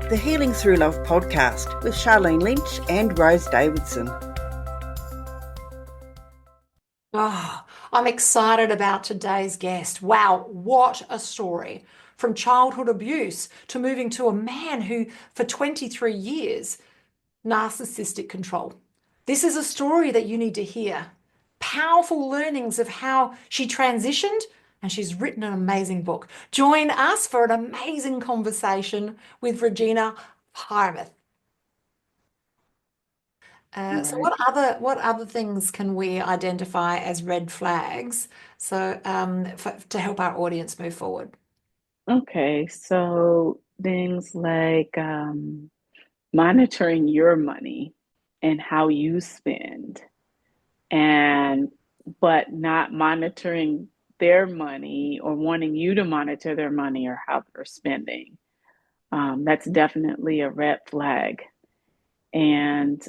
the Healing Through Love podcast with Charlene Lynch and Rose Davidson. Oh, I'm excited about today's guest. Wow, what a story. From childhood abuse to moving to a man who, for 23 years, narcissistic control. This is a story that you need to hear. Powerful learnings of how she transitioned, and she's written an amazing book. Join us for an amazing conversation with Regina Hiremath. So Right. what other things can we identify as red flags to help our audience move forward? Okay, so things like monitoring your money and how you spend, and but not monitoring their money or wanting you to monitor their money or how they're spending. That's definitely a red flag. And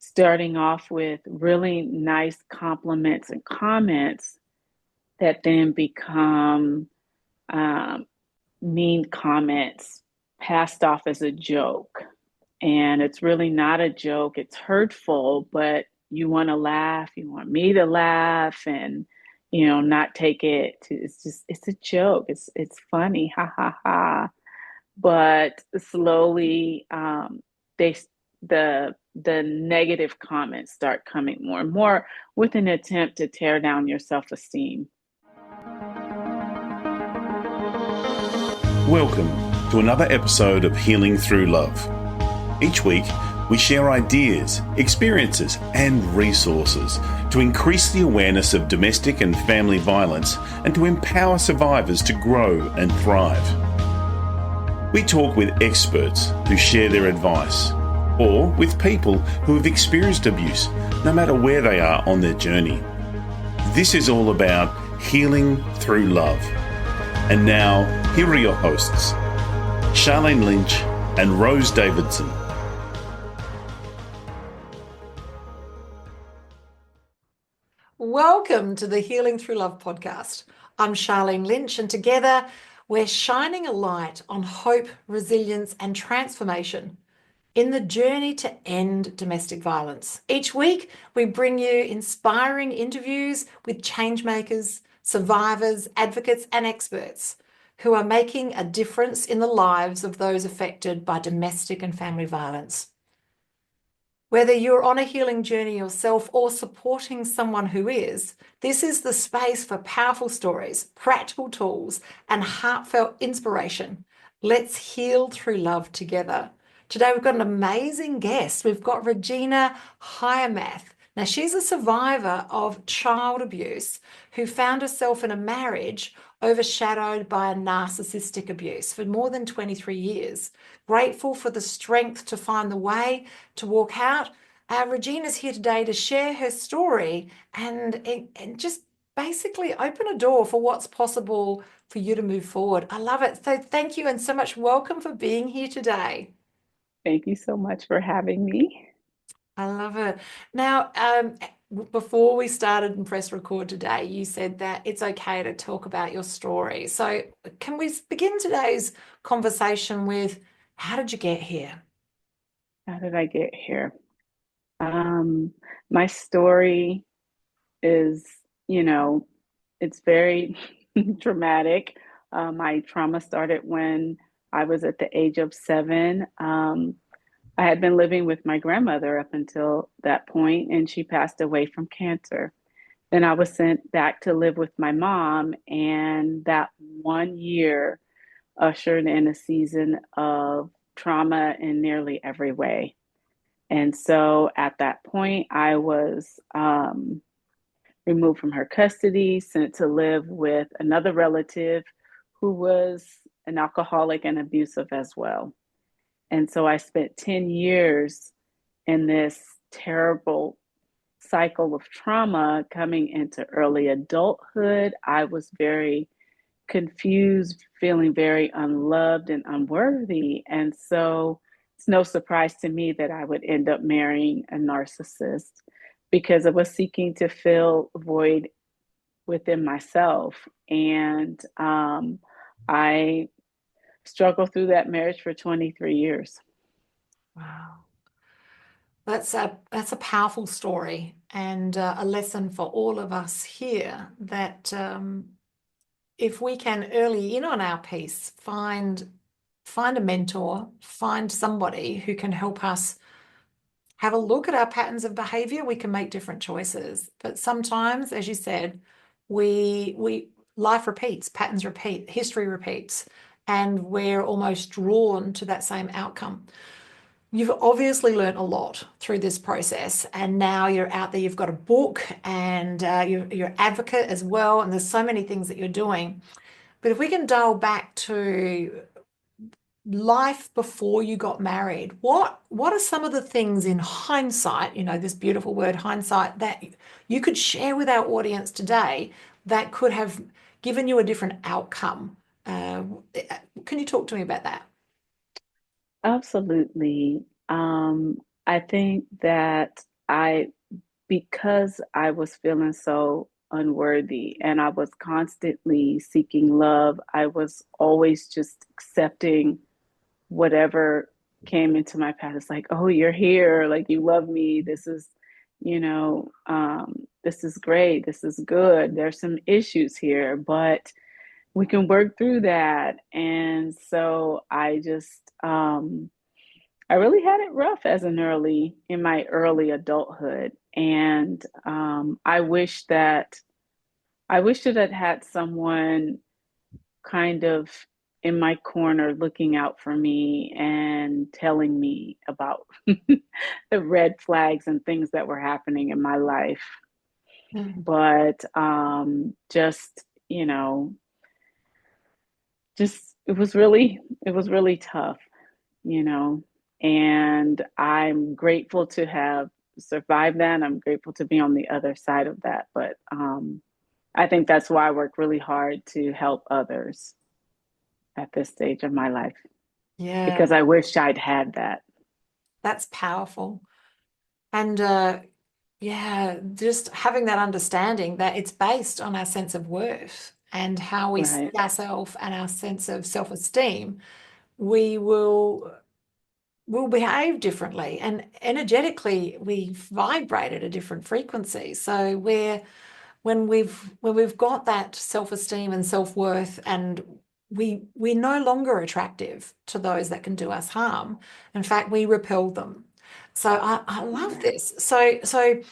starting off with really nice compliments and comments that then become um, mean comments passed off as a joke. And it's really not a joke, it's hurtful, but you want to laugh, you want me to laugh and not take it to, it's a joke. It's funny, ha ha ha. But slowly they the negative comments start coming more and more with an attempt to tear down your self-esteem. Welcome to another episode of Healing Through Love. Each week, we share ideas, experiences, and resources to increase the awareness of domestic and family violence and to empower survivors to grow and thrive. We talk with experts who share their advice, or with people who have experienced abuse, no matter where they are on their journey. This is all about healing through love. And now, here are your hosts, Charlene Lynch and Rose Davidson. Welcome to the Healing Through Love podcast. I'm Charlene Lynch, and together we're shining a light on hope, resilience, and transformation in the journey to end domestic violence. Each week, we bring you inspiring interviews with changemakers, survivors, advocates, and experts who are making a difference in the lives of those affected by domestic and family violence. Whether you're on a healing journey yourself or supporting someone who is, this is the space for powerful stories, practical tools, and heartfelt inspiration. Let's heal through love together. Today, we've got an amazing guest. We've got Regina Hiremath. Now, she's a survivor of child abuse who found herself in a marriage overshadowed by a narcissistic abuse for more than 23 years. Grateful for the strength to find the way to walk out. Regina's here today to share her story and just basically open a door for what's possible for you to move forward. I love it. So thank you and so much welcome for being here today. Thank you so much for having me. I love it. Now, before we started and press record today, you said that it's okay to talk about your story. So can we begin today's conversation with, how did you get here? How did I get here? My story is, it's very dramatic. My trauma started when I was at the age of 7. I had been living with my grandmother up until that point, and she passed away from cancer. Then I was sent back to live with my mom, and that 1 year ushered in a season of trauma in nearly every way. And so at that point, I was removed from her custody, sent to live with another relative who was an alcoholic and abusive as well. And so I spent 10 years in this terrible cycle of trauma coming into early adulthood. I was very confused, feeling very unloved and unworthy. And so it's no surprise to me that I would end up marrying a narcissist because I was seeking to fill a void within myself. And I struggled through that marriage for 23 years. Wow. That's a powerful story, and a lesson for all of us here that if we can early in on our piece find a mentor, find somebody who can help us have a look at our patterns of behavior, we can make different choices. But sometimes, as you said, we life repeats, patterns repeat, history repeats, and we're almost drawn to that same outcome. You've obviously learned a lot through this process, and now you're out there, you've got a book, and you're an advocate as well, and there's so many things that you're doing. But if we can dial back to life before you got married, what are some of the things in hindsight, this beautiful word hindsight, that you could share with our audience today that could have given you a different outcome? Can you talk to me about that? Absolutely. I think that because I was feeling so unworthy and I was constantly seeking love, I was always just accepting whatever came into my path. It's like, oh, you're here, like you love me. This is, this is great. This is good. There's some issues here, but we can work through that. And so I really had it rough in my early adulthood. And I wish that I'd had someone kind of in my corner looking out for me and telling me about the red flags and things that were happening in my life. Mm. But just, it was really tough, you know, and I'm grateful to have survived that. I'm grateful to be on the other side of that. But I think that's why I work really hard to help others at this stage of my life, Yeah, because I wish I'd had that. that's powerful. And yeah, just having that understanding that it's based on our sense of worth and how we see Right, ourselves and our sense of self-esteem, we will behave differently, and energetically we vibrate at a different frequency. So when we've got that self-esteem and self-worth, and we're no longer attractive to those that can do us harm. In fact, we repel them. So I love right, this. So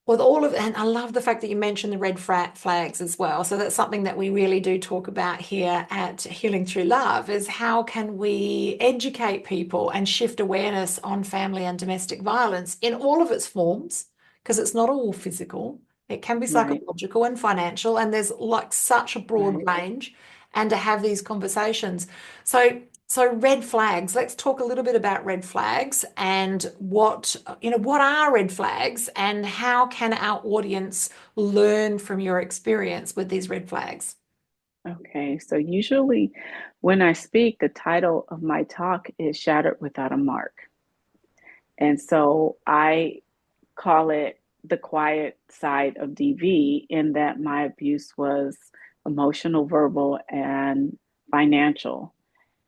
with all of, and I love the fact that you mentioned the red flags as well. So that's something that we really do talk about here at Healing Through Love, is how can we educate people and shift awareness on family and domestic violence in all of its forms, because it's not all physical. It can be right, psychological and financial, and there's like such a broad right. range, and to have these conversations. So red flags, let's talk a little bit about red flags and what are red flags, and how can our audience learn from your experience with these red flags? Okay, so usually when I speak, the title of my talk is Shattered Without a Mark. And so I call it the quiet side of DV, in that my abuse was emotional, verbal, and financial.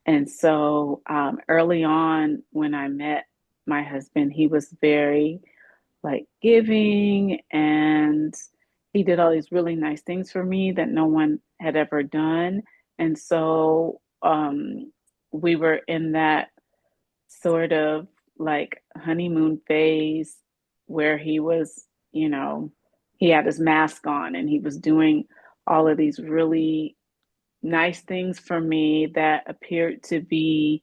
And so early on, when I met my husband, he was very like giving, and he did all these really nice things for me that no one had ever done. And so we were in that sort of like honeymoon phase where he was, he had his mask on and he was doing all of these really nice things for me that appeared to be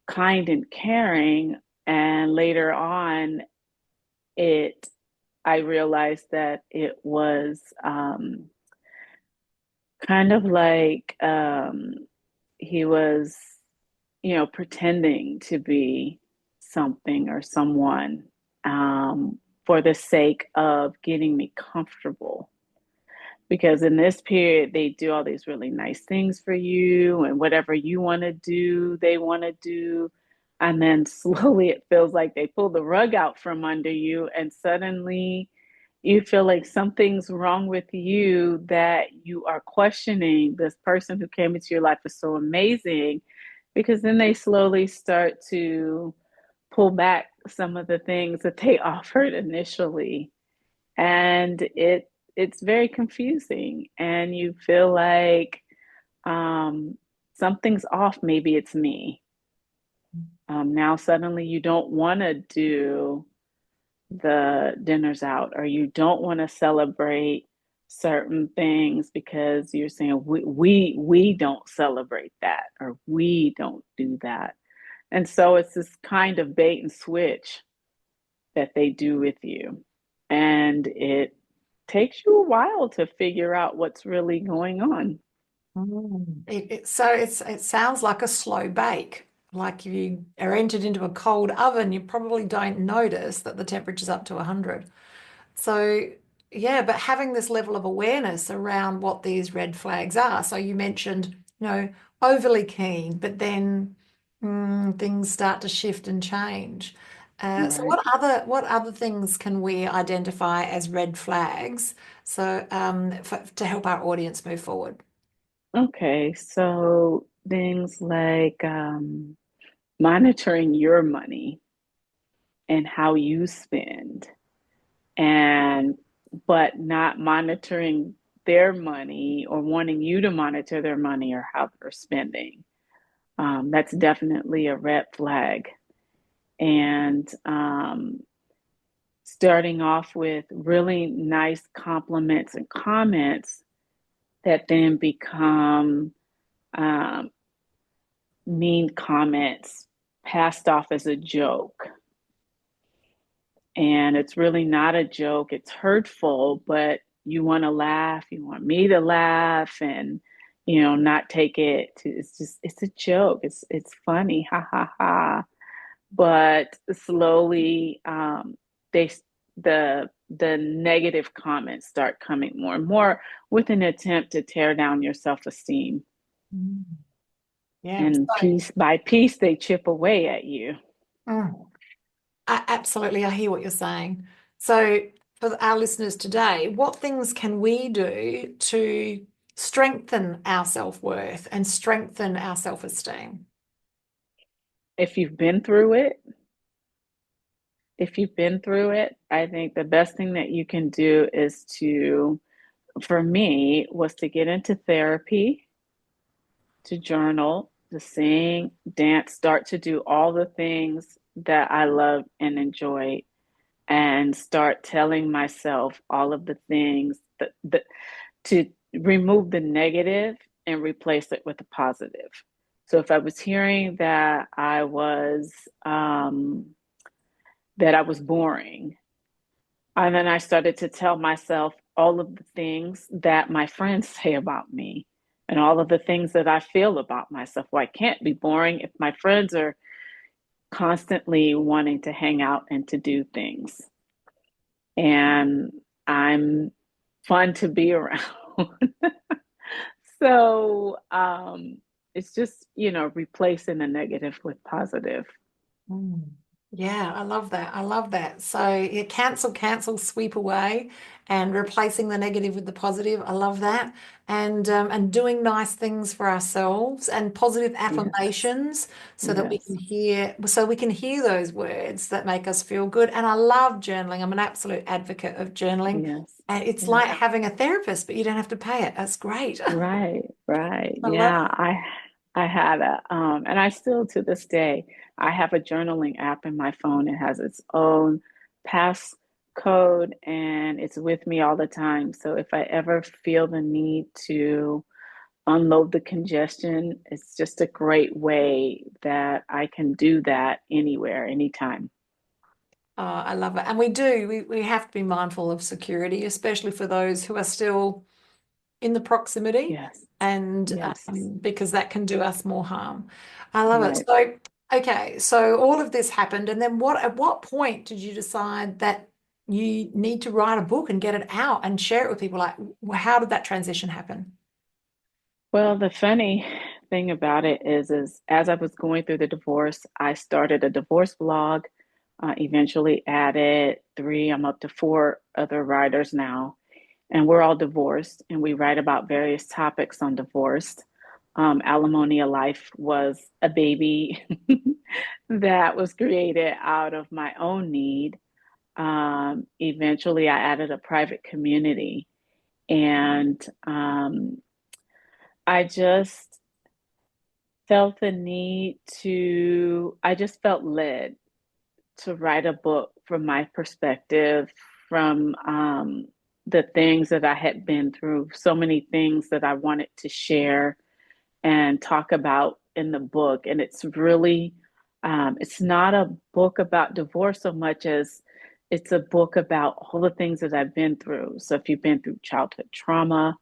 kind and caring. And later on, it I realized that it was kind of like he was, pretending to be something or someone for the sake of getting me comfortable. Because in this period, they do all these really nice things for you, and whatever you want to do, they want to do. And then slowly it feels like they pull the rug out from under you, and suddenly you feel like something's wrong with you, that you are questioning this person who came into your life is so amazing, because then they slowly start to pull back some of the things that they offered initially. And it's very confusing, and you feel like um, something's off. Maybe it's me. Now suddenly you don't want to do the dinners out, or you don't want to celebrate certain things because you're saying we don't celebrate that, or we don't do that. And so it's this kind of bait and switch that they do with you. And it takes you a while to figure out what's really going on. It sounds like a slow bake. Like if you are entered into a cold oven, you probably don't notice that the temperature's up to 100. So, yeah, but having this level of awareness around what these red flags are. So you mentioned, overly keen, but then things start to shift and change. So Right. what other things can we identify as red flags so to help our audience move forward? Okay, so things like monitoring your money and how you spend, and but not monitoring their money, or wanting you to monitor their money or how they're spending. That's definitely a red flag. And starting off with really nice compliments and comments that then become um, mean comments passed off as a joke. And it's really not a joke, it's hurtful, but you want to laugh, you want me to laugh, and not take it to, it's a joke, it's funny, ha ha ha. But slowly, they the negative comments start coming more and more, with an attempt to tear down your self-esteem. Mm. Yeah. And piece by piece, they chip away at you. Mm. Absolutely, I hear what you're saying. So, for our listeners today, what things can we do to strengthen our self-worth and strengthen our self-esteem? If you've been through it, I think the best thing that you can do is to, for me, was to get into therapy, to journal, to sing, dance, start to do all the things that I love and enjoy, and start telling myself all of the things that to remove the negative and replace it with the positive. So if I was hearing that I was boring, and then I started to tell myself all of the things that my friends say about me, and all of the things that I feel about myself. Well, I can't be boring if my friends are constantly wanting to hang out and to do things. And I'm fun to be around. So it's just, replacing the negative with positive. Mm. Yeah, I love that. I love that. So, yeah, cancel, sweep away, and replacing the negative with the positive. I love that. And doing nice things for ourselves and positive Yes, affirmations so that yes, we can hear those words that make us feel good. And I love journaling. I'm an absolute advocate of journaling. yes, And it's yes. like having a therapist, but you don't have to pay it. That's great. Right, right. I love Yeah, I had and I still, to this day, I have a journaling app in my phone. It has its own passcode, and it's with me all the time. So if I ever feel the need to unload the congestion, it's just a great way that I can do that anywhere, anytime. Oh, I love it. And we have to be mindful of security, especially for those who are still in the proximity, Yes, and yes, because that can do us more harm. I love it. right. So, okay, so all of this happened, and then at what point did you decide that you need to write a book and get it out and share it with people? Like, how did that transition happen? Well, the funny thing about it is as I was going through the divorce, I started a divorce blog Eventually added 3, I'm up to 4 other writers now. And we're all divorced, and we write about various topics on divorce. Alimony of Life was a baby that was created out of my own need. Eventually, I added a private community, and I just felt the need I just felt led to write a book from my perspective, from the things that I had been through, so many things that I wanted to share and talk about in the book. And it's really, it's not a book about divorce so much as it's a book about all the things that I've been through. So if you've been through childhood trauma,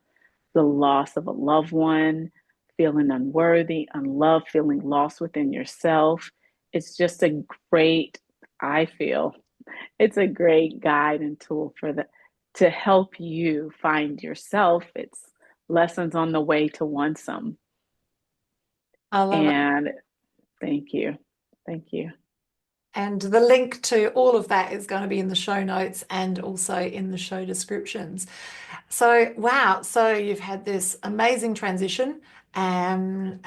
the loss of a loved one, feeling unworthy, unloved, feeling lost within yourself, it's just a great, I feel, it's a great guide and tool to help you find yourself. It's lessons on the way to Onesome. I love it. And thank you. Thank you. And the link to all of that is going to be in the show notes and also in the show descriptions. So, wow. So you've had this amazing transition, and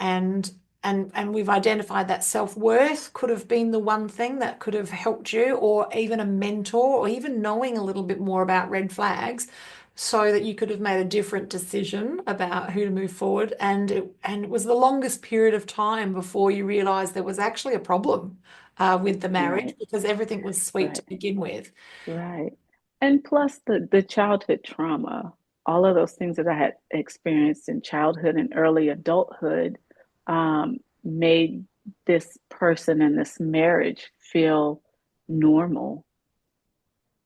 we've identified that self-worth could have been the one thing that could have helped you, or even a mentor, or even knowing a little bit more about red flags so that you could have made a different decision about who to move forward. And it was the longest period of time before you realized there was actually a problem with the marriage, Right. because everything was sweet to Right. begin with. Right. And plus the childhood trauma, all of those things that I had experienced in childhood and early adulthood, made this person and this marriage feel normal.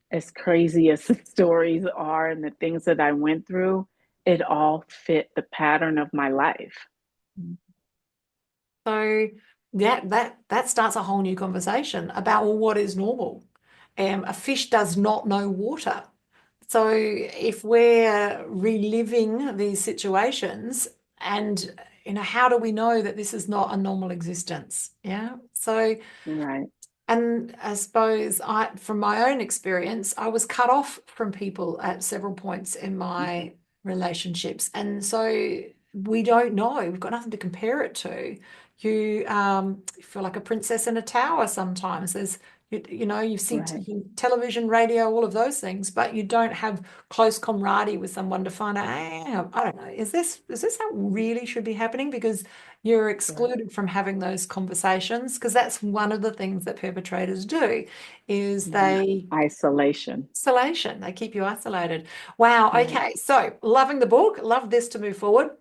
As crazy as the stories are and the things that I went through, it all fit the pattern of my life. So that starts a whole new conversation about, well, what is normal? A fish does not know water. So if we're reliving these situations, and how do we know that this is not a normal existence? Yeah. So, Right. and I suppose from my own experience, I was cut off from people at several points in my relationships. And so we don't know. We've got nothing to compare it to. You feel like a princess in a tower sometimes. You've seen Right. television, radio, all of those things, but you don't have close camaraderie with someone to find out, hey, I don't know, is this how really should be happening? Because you're Right. excluded from having those conversations, because that's one of the things that perpetrators do, is they Isolation. isolation. They keep you isolated. Wow. Right. Okay. So loving the book, love this to move forward.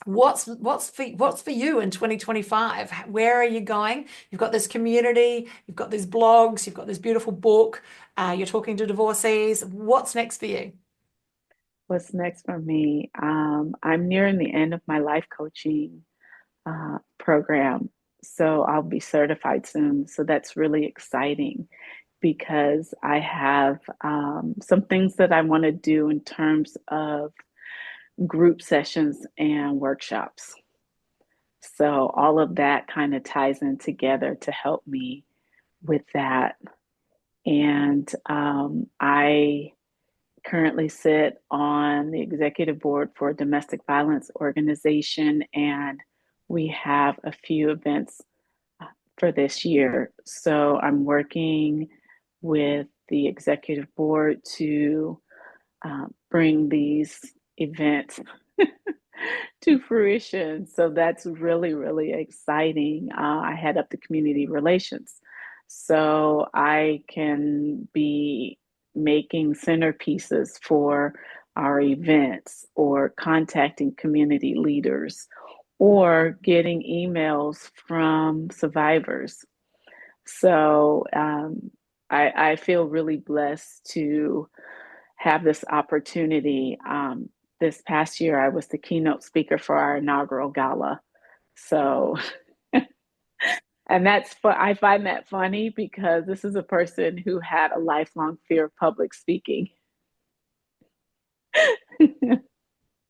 What's for you in 2025? Where are you going? You've got this community, you've got these blogs, you've got this beautiful book, you're talking to divorcees. What's next for you? What's next for me? I'm nearing the end of my life coaching program. So I'll be certified soon. So that's really exciting because I have some things that I want to do in terms of group sessions and workshops. So all of that kind of ties in together to help me with that. And I currently sit on the executive board for a domestic violence organization, and we have a few events for this year. So I'm working with the executive board to bring these events to fruition. So that's really, really exciting. I head up the community relations. So I can be making centerpieces for our events, or contacting community leaders, or getting emails from survivors. So I feel really blessed to have this opportunity. This past year, I was the keynote speaker for our inaugural gala. So, and I find that funny because this is a person who had a lifelong fear of public speaking.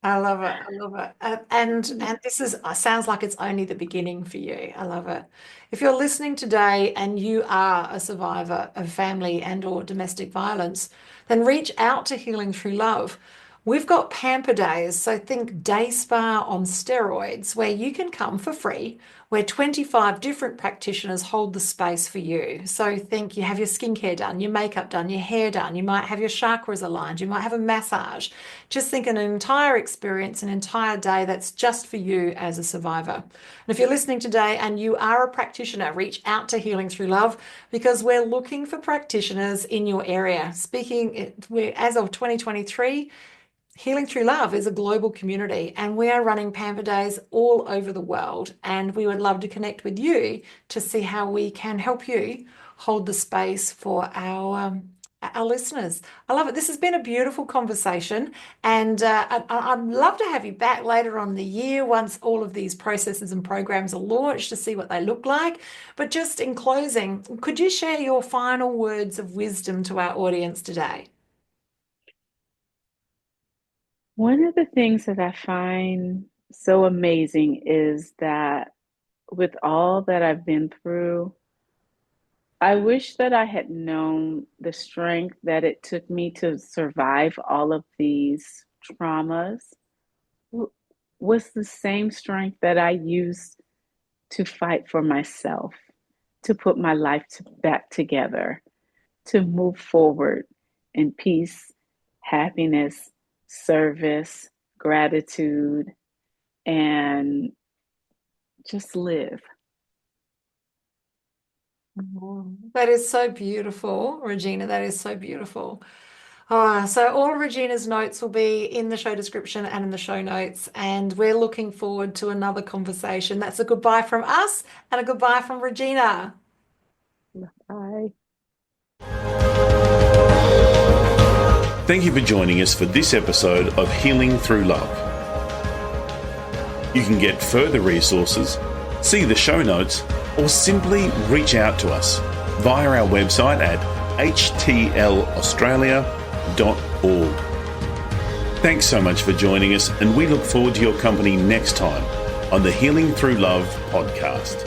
I love it. I love it. And this is sounds like it's only the beginning for you. I love it. If you're listening today and you are a survivor of family and or domestic violence, then reach out to Healing Through Love. We've got Pamper Days, so think day spa on steroids, where you can come for free, where 25 different practitioners hold the space for you. So think you have your skincare done, your makeup done, your hair done, you might have your chakras aligned, you might have a massage. Just think an entire experience, an entire day that's just for you as a survivor. And if you're listening today and you are a practitioner, reach out to Healing Through Love, because we're looking for practitioners in your area. As of 2023, Healing Through Love is a global community, and we are running Pamper Days all over the world. And we would love to connect with you to see how we can help you hold the space for our listeners. I love it. This has been a beautiful conversation, and I'd love to have you back later on in the year once all of these processes and programs are launched to see what they look like. But just in closing, could you share your final words of wisdom to our audience today? One of the things that I find so amazing is that with all that I've been through, I wish that I had known the strength that it took me to survive all of these traumas was the same strength that I used to fight for myself, to put my life back together, to move forward in peace, happiness, service, gratitude, and just live. That is so beautiful, Regina. That is so beautiful. So all of Regina's notes will be in the show description and in the show notes. And we're looking forward to another conversation. That's a goodbye from us and a goodbye from Regina. Bye. Thank you for joining us for this episode of Healing Through Love. You can get further resources, see the show notes, or simply reach out to us via our website at htlaustralia.org. Thanks so much for joining us, and we look forward to your company next time on the Healing Through Love podcast.